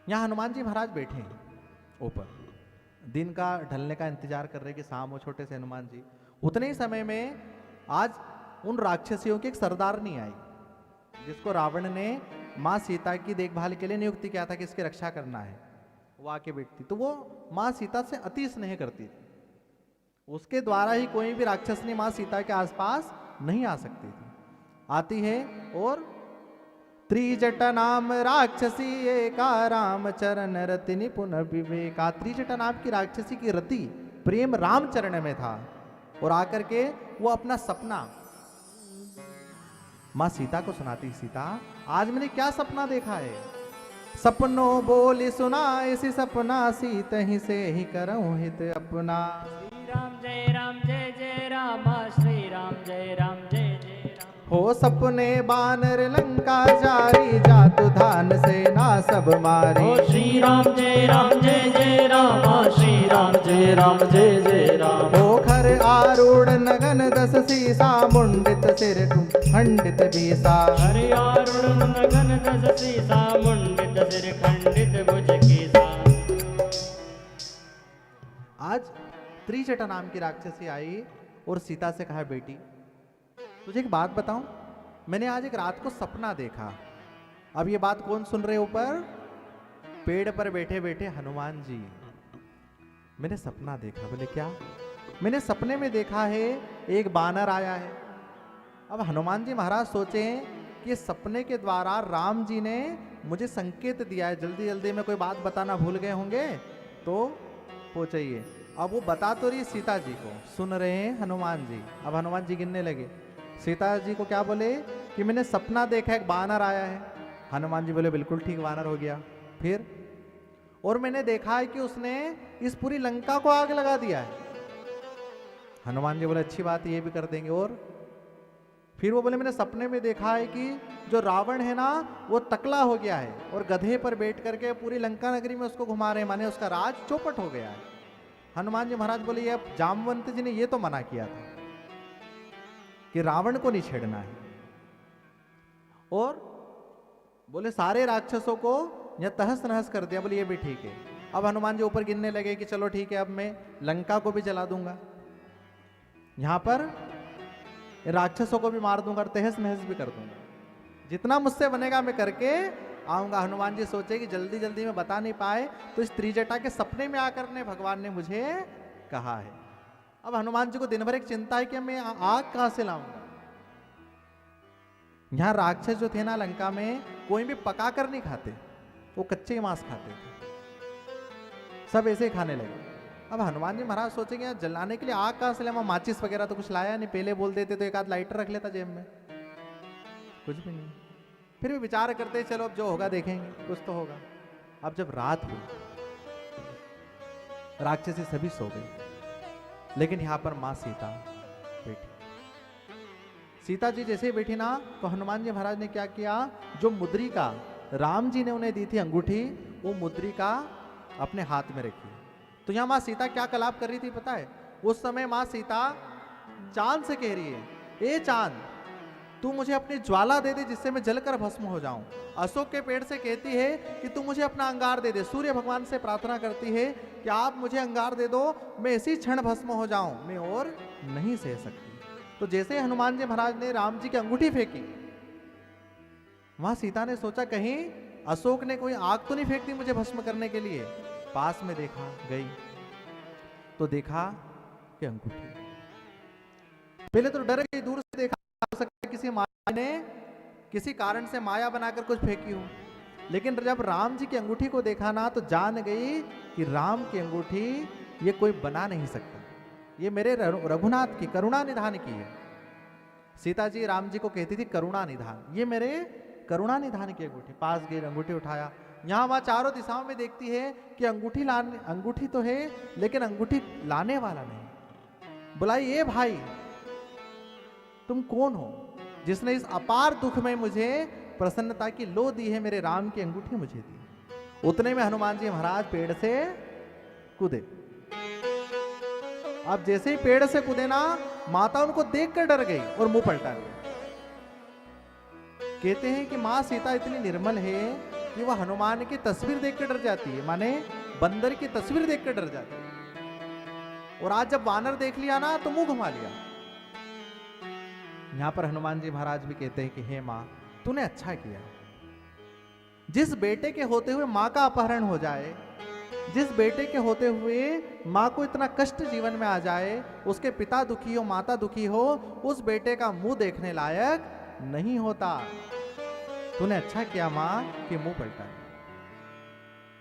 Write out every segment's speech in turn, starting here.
यहाँ हनुमान जी महाराज बैठे हैं ऊपर, दिन का ढलने का इंतजार कर रहे हैं कि शाम हो। छोटे से हनुमान जी उतने ही समय में आज उन राक्षसियों की एक सरदारनी आई, जिसको रावण ने माँ सीता की देखभाल के लिए नियुक्ति किया था कि इसकी रक्षा करना है। वो आके बैठती तो वो माँ सीता से अति स्नेह करती थी। उसके द्वारा ही कोई भी राक्षसनी माँ सीता के आसपास नहीं आ सकती थी। आती है और त्रिजटा नाम राक्षसी एका राम चरण रति निपुण विवेका। त्रिजटा नाम की राक्षसी की रति प्रेम रामचरण में था और आकर के वो अपना सपना मां सीता को सुनाती। सीता, आज मैंने क्या सपना देखा है? सपनों बोली सुना इसी सपना, सीत ही से ही करऊं हित अपना। श्री राम जय जय राम, श्री राम जय जय राम। हो सपने बानर लंका जारी, जातु धान सेना सब मारी। हो श्री राम जय राम, श्री राम जय जय राम। हो खर आरूढ़ नगन दस सीसा, मुंडित सिर खंडित बीसा। हरि आरुण नगन दस सीसा, मुंडित सिर खंडित भुज कीसा। आज त्रिजटा नाम की राक्षसी आई और सीता से कहा, बेटी तुझे एक बात बताऊं, मैंने आज एक रात को सपना देखा। अब ये बात कौन सुन रहे ऊपर? पेड़ पर बैठे बैठे हनुमान जी। मैंने सपना देखा। बोले क्या? मैंने सपने में देखा है एक बानर आया है। अब हनुमान जी महाराज सोचे कि सपने के द्वारा राम जी ने मुझे संकेत दिया है, जल्दी जल्दी में कोई बात बताना भूल गए होंगे तो पहुंचाइए। अब वो बता तो रही सीता जी को, सुन रहे हैं हनुमान जी। अब हनुमान जी गिनने लगे। सीता जी को क्या बोले कि मैंने सपना देखा एक बानर आया है। हनुमान जी बोले बिल्कुल ठीक, बानर हो गया। फिर और मैंने देखा है कि उसने इस पूरी लंका को आग लगा दिया है। हनुमान जी बोले अच्छी बात, ये भी कर देंगे। और फिर वो बोले मैंने सपने में देखा है कि जो रावण है ना वो तकला हो गया है और गधे पर बैठ करके पूरी लंका नगरी में उसको घुमा रहे हैं, माने उसका राज चौपट हो गया है। हनुमान जी महाराज बोले ये जामवंत जी ने ये तो मना किया था कि रावण को नहीं छेड़ना है। और बोले सारे राक्षसों को यह तहस नहस कर दिया। बोले ये भी ठीक है। अब हनुमान जी ऊपर गिनने लगे कि चलो ठीक है, अब मैं लंका को भी जला दूंगा, यहां पर राक्षसों को भी मार दूंगा और तहस नहस भी कर दूंगा, जितना मुझसे बनेगा मैं करके आऊंगा। हनुमान जी सोचे कि जल्दी जल्दी में बता नहीं पाए तो इस त्रिजटा के सपने में आकर ने भगवान ने मुझे कहा है। अब हनुमान जी को दिन भर एक चिंता है कि मैं आग कहां से लाऊंगा। यहां राक्षस जो थे ना लंका में, कोई भी पका कर नहीं खाते, वो कच्चे मांस खाते थे, सब ऐसे ही खाने लगे। अब हनुमान जी महाराज सोचेंगे यार जलाने के लिए आग कहां से लाऊं, माचिस वगैरह तो कुछ लाया नहीं, पहले बोल देते तो एक आध लाइटर रख लेता जेब में, कुछ भी नहीं। फिर भी विचार करते चलो अब जो होगा देखेंगे, कुछ तो होगा। अब जब रात हुई, राक्षसी सभी सो गए, लेकिन यहां पर मां सीता बैठी। सीता जी जैसे ही बैठी ना तो हनुमान जी महाराज ने क्या किया, जो मुद्रिका राम जी ने उन्हें दी थी अंगूठी, वो मुद्रिका अपने हाथ में रखी। तो यहां मां सीता क्या कलाप कर रही थी पता है? उस समय मां सीता चांद से कह रही है, ए चांद तू मुझे अपनी ज्वाला दे दे जिससे मैं जलकर भस्म हो जाऊं। अशोक के पेड़ से कहती है कि तू मुझे अपना अंगार दे दे। सूर्य भगवान से प्रार्थना करती है कि आप मुझे अंगार दे दो, मैं इसी क्षण भस्म हो जाऊं, मैं और नहीं सह सकती। तो जैसे हनुमान जी महाराज ने राम जी की अंगूठी फेंकी, वहां सीता ने सोचा कहीं अशोक ने कोई आग तो नहीं फेंक दी मुझे भस्म करने के लिए। पास में देखा, गई तो देखा कि अंगूठी। पहले तो डर गई, दूर से देखा हो सकता है किसी माया ने किसी कारण से माया बनाकर कुछ फेंकी हो, लेकिन जब राम जी की अंगूठी को देखा ना तो जान गई कि राम की अंगूठी ये कोई बना नहीं सकता, ये मेरे रघुनाथ की करुणा निधान की है। सीता जी राम जी को कहती थी करुणा निधान, ये मेरे करुणा निधान की अंगूठी। पास गई, अंगूठी उठाया। यहां वहां चारों दिशाओं में देखती है कि अंगूठी तो है लेकिन अंगूठी लाने वाला नहीं। बुलाई, ए भाई तुम कौन हो जिसने इस अपार दुख में मुझे प्रसन्नता की लो दी है, मेरे राम की अंगूठी मुझे दी। उतने में हनुमान जी महाराज पेड़ से कूदे। अब जैसे ही पेड़ से कूदे ना, माता उनको देखकर डर गई और मुंह पलटा लिया। कहते हैं कि मां सीता इतनी निर्मल है कि वह हनुमान की तस्वीर देख के डर जाती है, माने बंदर की तस्वीर देख के डर जाती है। और आज जब वानर देख लिया ना तो मुंह घुमा लिया। यहां पर हनुमान जी महाराज भी कहते हैं कि हे मां, तूने अच्छा किया। जिस बेटे के होते हुए मां का अपहरण हो जाए, जिस बेटे के होते हुए मां को इतना कष्ट जीवन में आ जाए, उसके पिता दुखी हो, माता दुखी हो, उस बेटे का मुंह देखने लायक नहीं होता। तूने अच्छा किया मां कि मुंह पलटा।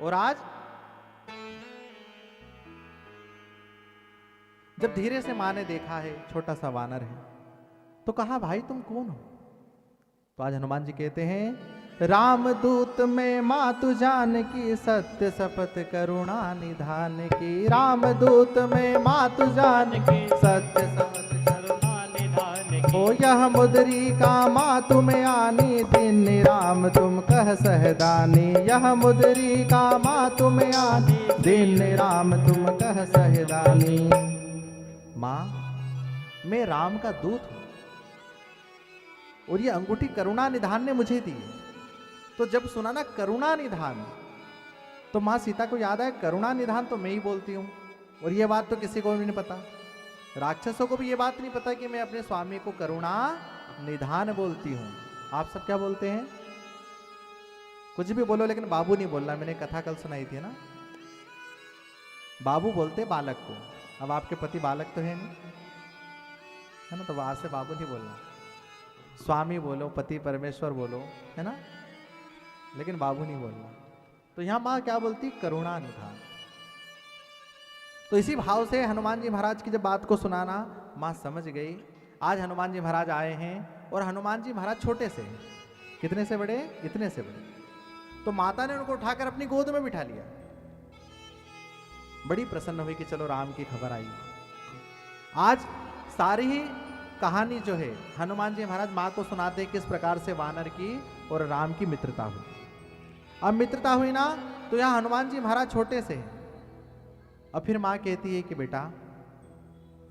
और आज जब धीरे से मां ने देखा है छोटा सा वानर है, तो कहा भाई तुम कौन हो? तो आज हनुमान जी कहते हैं, रामदूत में माँ तू जान की, सत्य शपथ करुणा निधान की। रामदूत में माँ तू जान की, सत्य शपथ करुणा निधान की। हो यह मुद्री का माँ तुम्हें आनी, दिन राम तुम कह सहदानी। यह मुद्री का माँ तुम्हें आनी, दिन राम तुम कह सहदानी। माँ, मैं राम का दूत हूं और ये अंगूठी करुणा निधान ने मुझे दी। तो जब सुना ना करुणा निधान, तो मां सीता को याद आया करुणा निधान तो मैं ही बोलती हूं। और ये बात तो किसी को भी नहीं पता, राक्षसों को भी ये बात नहीं पता कि मैं अपने स्वामी को करुणा निधान बोलती हूं। आप सब क्या बोलते हैं? कुछ भी बोलो, लेकिन बाबू नहीं बोलना। मैंने कथा कल सुनाई थी ना, बाबू बोलते बालक को। अब आपके पति बालक तो है नहीं, है ना, तो वहां से बाबू नहीं बोलना। स्वामी बोलो, पति परमेश्वर बोलो, है ना, लेकिन बाबू नहीं बोलना। तो यहां मां क्या बोलती? करुणा निधान। तो इसी भाव से हनुमान जी महाराज की जब बात को सुनाना मां समझ गई। आज हनुमान जी महाराज आए हैं और हनुमान जी महाराज छोटे से हैं। कितने से बड़े? इतने से बड़े। तो माता ने उनको उठाकर अपनी गोद में बिठा लिया। बड़ी प्रसन्न हुई कि चलो राम की खबर आई। आज सारी ही कहानी जो है हनुमान जी महाराज मां को सुनाते किस प्रकार से वानर की और राम की मित्रता हुई। अब मित्रता हुई ना, तो यहां हनुमान जी महाराज छोटे से हैं। अब फिर मां कहती है कि बेटा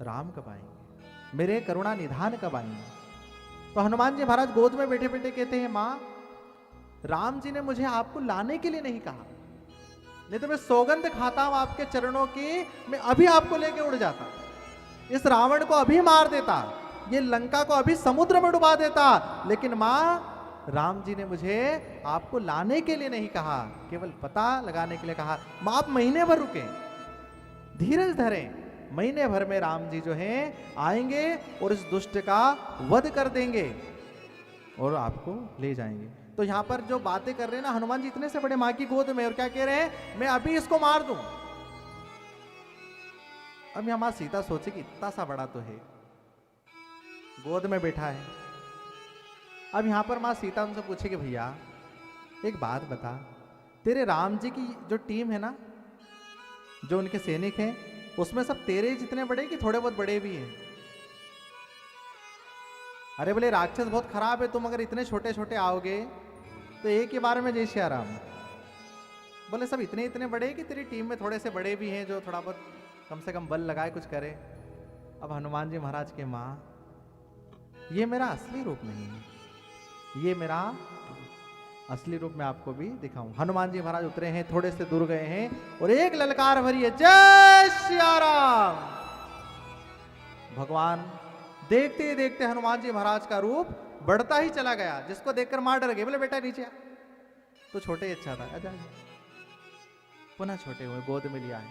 राम कब आएंगे, मेरे करुणा निधान कब आएंगे? तो हनुमान जी महाराज गोद में बैठे बैठे कहते हैं, मां राम जी ने मुझे आपको लाने के लिए नहीं कहा, नहीं तो मैं सौगंध खाता हूं आपके चरणों की, मैं अभी आपको लेके उड़ जाता, इस रावण को अभी मार देता, ये लंका को अभी समुद्र में डुबा देता। लेकिन मां राम जी ने मुझे आपको लाने के लिए नहीं कहा, केवल पता लगाने के लिए कहा। मां आप महीने भर रुके, धीरज धरें, महीने भर में राम जी जो हैं आएंगे और इस दुष्ट का वध कर देंगे और आपको ले जाएंगे। तो यहां पर जो बातें कर रहे हैं ना हनुमान जी, इतने से बड़े मां की गोद में, और क्या कह रहे हैं? मैं अभी इसको मार दूं। अब यहां मां सीता सोचे कि इतना सा बड़ा तो है, गोद में बैठा है। अब यहां पर मां सीता उनसे पूछे कि भैया एक बात बता, तेरे राम जी की जो टीम है ना, जो उनके सैनिक हैं, उसमें सब तेरे जितने बड़े कि थोड़े बहुत बड़े भी हैं? अरे बोले राक्षस बहुत खराब है, तुम अगर इतने छोटे छोटे आओगे तो एक ही बार में जय श्री राम। बोले सब इतने इतने बड़े कि तेरी टीम में थोड़े से बड़े भी हैं जो थोड़ा बहुत कम से कम बल लगाए कुछ करे। अब हनुमान जी महाराज के मां, ये मेरा असली रूप नहीं है, ये मेरा असली रूप मैं आपको भी दिखाऊं। हनुमान जी महाराज उतरे हैं, थोड़े से दूर गए हैं और एक ललकार भरी है, जय श्री राम। भगवान देखते ही देखते हनुमान जी महाराज का रूप बढ़ता ही चला गया, जिसको देखकर मां डर गई। बोले बेटा नीचे आ। तो छोटे ही अच्छा था, आजा। पुनः छोटे हुए, गोद में लिया है।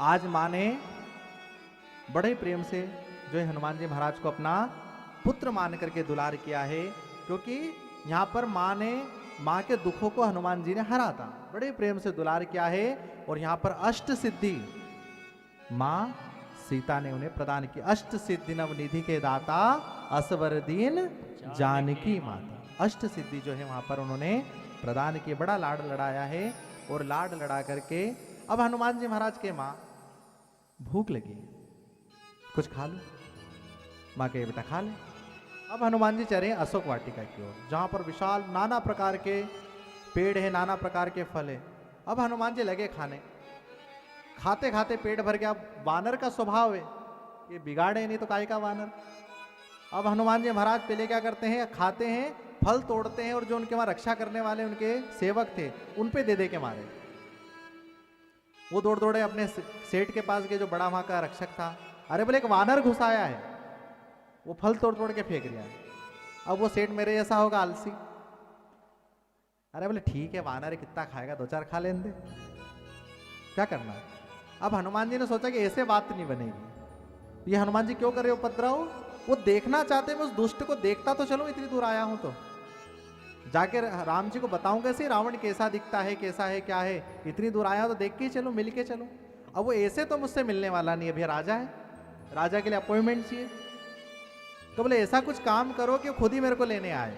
आज मां ने बड़े प्रेम से जो है हनुमान जी महाराज को अपना पुत्र मान करके दुलार किया है, क्योंकि यहां पर मां के दुखों को हनुमान जी ने हरा था, बड़े प्रेम से दुलार किया है। और यहां पर अष्ट सिद्धि मां सीता ने उन्हें प्रदान की। अष्ट सिद्धि नवनिधि के दाता, असवर दीन जानकी माता। अष्ट सिद्धि जो है वहां पर उन्होंने प्रदान की, बड़ा लाड लड़ाया है। और लाड लड़ा करके अब हनुमान जी महाराज के मां भूख लगी, कुछ खा लो। मां कहे बेटा खा ले। अब हनुमान जी चले अशोक वाटिका की ओर, जहां पर विशाल नाना प्रकार के पेड़ है, नाना प्रकार के फल है। अब हनुमान जी लगे खाने, खाते खाते पेट भर गया। वानर का स्वभाव है, ये बिगाड़े नहीं तो काय का वानर। अब हनुमान जी महाराज पहले क्या करते हैं, खाते हैं फल तोड़ते हैं और जो उनके वहां रक्षा करने वाले उनके सेवक थे उन पे दे दे के मारे। वो दौड़ दौड़े अपने सेठ के पास गए जो बड़ा वहां का रक्षक था। अरे बोले एक वानर घुस आया है, वो फल तोड़ तोड़ के फेंक रहा है। अब वो सेठ मेरे जैसा होगा आलसी। अरे बोले ठीक है वानर है, कितना खाएगा, दो चार खा लेने दे, क्या करना है। अब हनुमान जी ने सोचा कि ऐसे बात नहीं बनेगी, ये हनुमान जी क्यों कर रहे हो उपद्रव। वो देखना चाहते, मैं उस दुष्ट को देखता तो चलो, इतनी दूर आया हूं तो जाके राम जी को बताऊंगा कैसे रावण कैसा दिखता है, कैसा है, क्या है, इतनी दूर आया तो देख के चलो, मिल के चलो। अब वो ऐसे तो मुझसे मिलने वाला नहीं, अभी राजा है, राजा के लिए अपॉइंटमेंट चाहिए। तो बोले ऐसा कुछ काम करो कि खुद ही मेरे को लेने आए।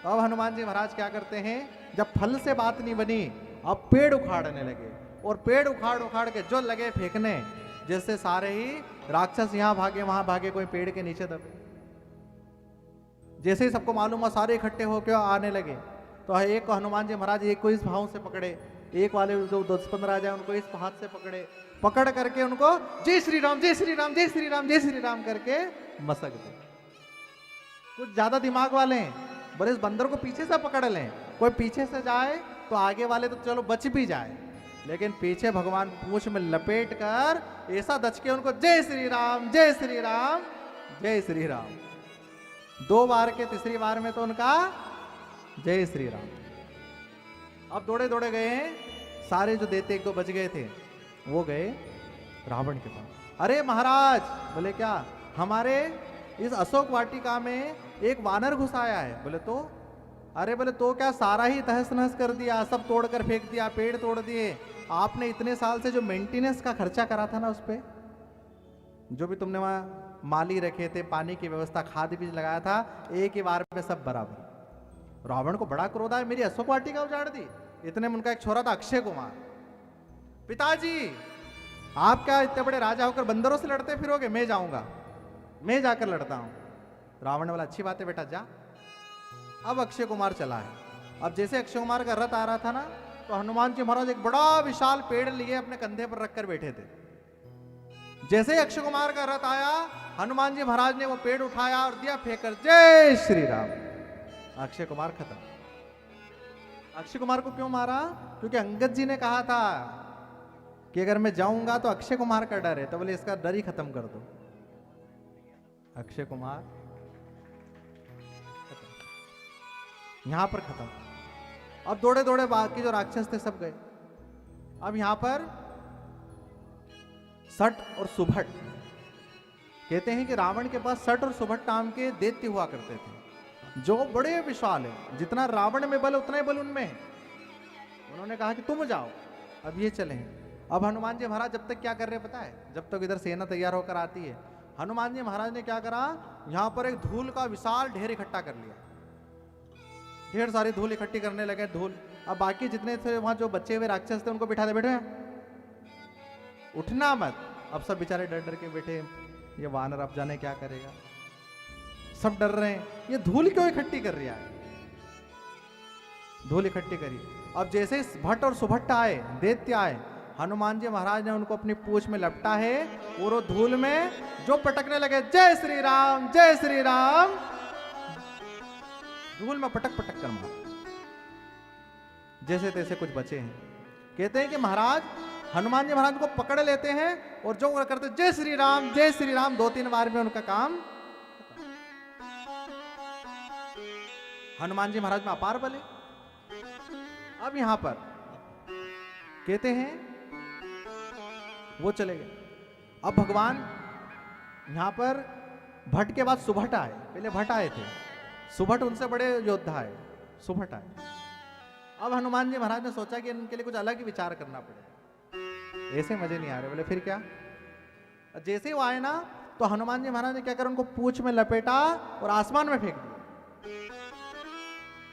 तो अब हनुमान जी महाराज क्या करते हैं, जब फल से बात नहीं बनी अब पेड़ उखाड़ने लगे, और पेड़ उखाड़ उखाड़ के जो लगे फेंकने, जैसे सारे ही राक्षस यहां भागे वहां भागे, कोई पेड़ के नीचे दबे। जैसे ही सबको मालूम हुआ सारे इकट्ठे होकर आने लगे। तो एक को हनुमान जी महाराज एक को इस भाव से पकड़े, एक वाले जो 10-15 आ जाए उनको इस हाथ से पकड़े, पकड़ करके उनको जय श्री राम जय श्री राम जय श्री राम जय श्री राम करके मसक दे। कुछ ज्यादा दिमाग वाले हैं, बोले इस बंदर को पीछे से पकड़ लें, कोई पीछे से जाए तो आगे वाले तो चलो बच भी जाए, लेकिन पीछे भगवान पूंछ में लपेट कर ऐसा दच के उनको जय श्री राम जय श्री राम जय श्री राम। 2 बार के तीसरी बार में तो उनका जय श्री राम। अब दौड़े दौड़े गए सारे, जो देते 1-2 बच गए थे वो गए रावण के पास। अरे महाराज, बोले क्या, हमारे इस अशोक वाटिका में एक वानर घुस आया है। बोले तो, अरे बोले तो क्या, सारा ही तहस नहस कर दिया, सब तोड़ कर फेंक दिया, पेड़ तोड़ दिए। आपने इतने साल से जो मेंटेनेंस का खर्चा करा था ना, उस पे जो भी तुमने वहां माली रखे थे, पानी की व्यवस्था, खाद बीज लगाया था, एक ही बार में सब बराबर। रावण को बड़ा क्रोध आया, मेरी अशोक वाटिका उजाड़ दी। इतने में उनका एक छोरा था अक्षय कुमार, पिताजी आप क्या इतने बड़े राजा होकर बंदरों से लड़ते फिरोगे, मैं जाऊंगा, मैं जाकर लड़ता हूं। रावण ने बोला अच्छी बात है बेटा जा। अब अक्षय कुमार चला है। अब जैसे अक्षय कुमार का रथ आ रहा था ना, तो हनुमान जी महाराज एक बड़ा विशाल पेड़ लिए अपने कंधे पर रखकर बैठे थे। जैसे ही अक्षय कुमार का रथ आया, हनुमान जी महाराज ने वो पेड़ उठाया और दिया फेंककर जय श्री राम। अक्षय कुमार खत्म। अक्षय कुमार को क्यों मारा, क्योंकि अंगद जी ने कहा था कि अगर मैं जाऊंगा तो अक्षय कुमार का डर है, तो बोले इसका डर ही खत्म कर दो। अक्षय कुमार यहां पर खत्म। अब दौड़े दौड़े बाकी जो राक्षस थे सब गए। अब यहां पर सट और सुभट, कहते हैं कि रावण के पास सट और सुभट नाम के दैत्य हुआ करते थे, जो बड़े विशाल है, जितना रावण में बल उतना ही बल उनमें है। उन्होंने कहा कि तुम जाओ, अब ये चले। अब हनुमान जी महाराज जब तक क्या कर रहे पता है, जब तक इधर सेना तैयार होकर आती है, हनुमान जी महाराज ने क्या करा, यहां पर एक धूल का विशाल ढेर इकट्ठा कर लिया। ढेर सारी धूल इकट्ठी करने लगे, धूल। अब बाकी जितने थे वहां जो बचे हुए राक्षस थे उनको बिठा दे, बैठो उठना मत। अब सब बेचारे डर डर के बैठे, ये वानर अब जाने क्या करेगा, सब डर रहे हैं, ये धूल क्यों इकट्ठी कर रहा है, धूल इकट्ठी करी। अब जैसे भट्ट और सुभट्ट आए, दैत्य आए, हनुमान जी महाराज ने उनको अपनी पूंछ में लपटा है और वो धूल में जो पटकने लगे जय श्री राम जय श्री राम, धूल में पटक पटक कर मार। जैसे तैसे कुछ बचे हैं। कहते हैं कि महाराज हनुमान जी महाराज को पकड़ लेते हैं और जो करते जय श्री राम 2-3 बार में उनका काम। हनुमान जी महाराज में अपार बल है। अब यहां पर कहते हैं वो चले गए। अब भगवान यहां पर भट्ट के बाद सुभट आए, पहले भट्ट आए थे, सुभट उनसे बड़े योद्धा है, सुभट आए। अब हनुमान जी महाराज ने सोचा कि इनके लिए कुछ अलग ही विचार करना पड़ेगा, ऐसे मजे नहीं आ रहे। बोले फिर क्या, जैसे वो आए ना तो हनुमान जी महाराज ने क्या करा, उनको पूंछ में लपेटा और आसमान में फेंक दिया।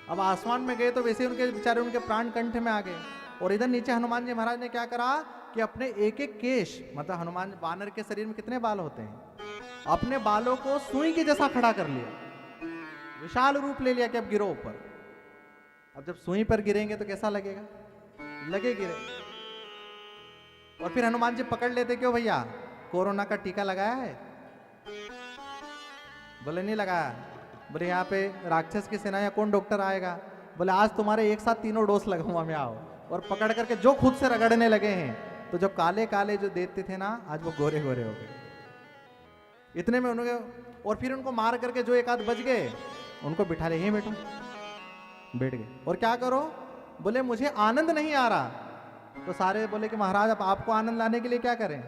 अब आसमान में गए तो वैसे ही उनके बेचारे उनके प्राण कंठ में आ गए। और इधर नीचे हनुमान जी महाराज ने क्या करा कि अपने एक एक केश, मतलब हनुमान वानर के शरीर में कितने बाल होते हैं, अपने बालों को सुई के जैसा खड़ा कर लिया, विशाल रूप ले लिया कि अब गिरो ऊपर। अब जब सुई पर गिरेंगे तो कैसा लगेगा, लगे गिरे। और फिर हनुमान जी पकड़ लेते, क्यों भैया कोरोना का टीका लगाया है, बोले नहीं लगाया। बोले यहाँ पे राक्षस की सेना या कौन डॉक्टर आएगा? बोले आज तुम्हारे एक साथ तीनों डोज लगाऊंगा मैं, आओ। और पकड़ करके जो खुद से रगड़ने लगे हैं, तो जो काले काले जो देते थे ना, आज वो गोरे गोरे हो गए। इतने में उन्होंने, और फिर उनको मार करके जो एक आध बच गए उनको बिठा ले, यहीं बैठो, बैठ गए। और क्या करो? बोले मुझे आनंद नहीं आ रहा। तो सारे बोले कि महाराज अब आपको आनंद लाने के लिए क्या करें?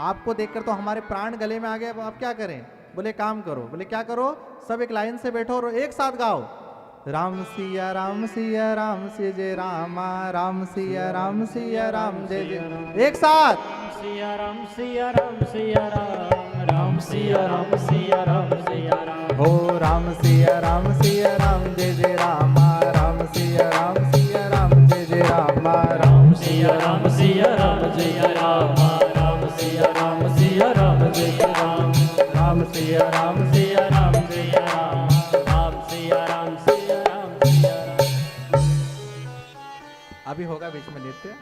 आपको देखकर तो हमारे प्राण गले में आ गए, अब आप क्या करें? बोले काम करो। बोले क्या करो? सब एक लाइन से बैठो और एक साथ गाओ, राम सिया राम सिया राम सिया जय रामा, राम सिया राम सिया राम जय जय। एक साथ सिया राम सिया राम सिया राम, राम सिया राम सिया राम सिया राम। हो राम सिया राम सिया राम जय जय रामा, राम सिया राम सिया राम जय जय रामा, राम सिया राम सिया राम जय राम, राम सिया राम सिया राम जय राम, राम सिया राम सिया राम जय राम, राम सिया राम सिया राम जय राम। अभी होगा बीच में नृत्य।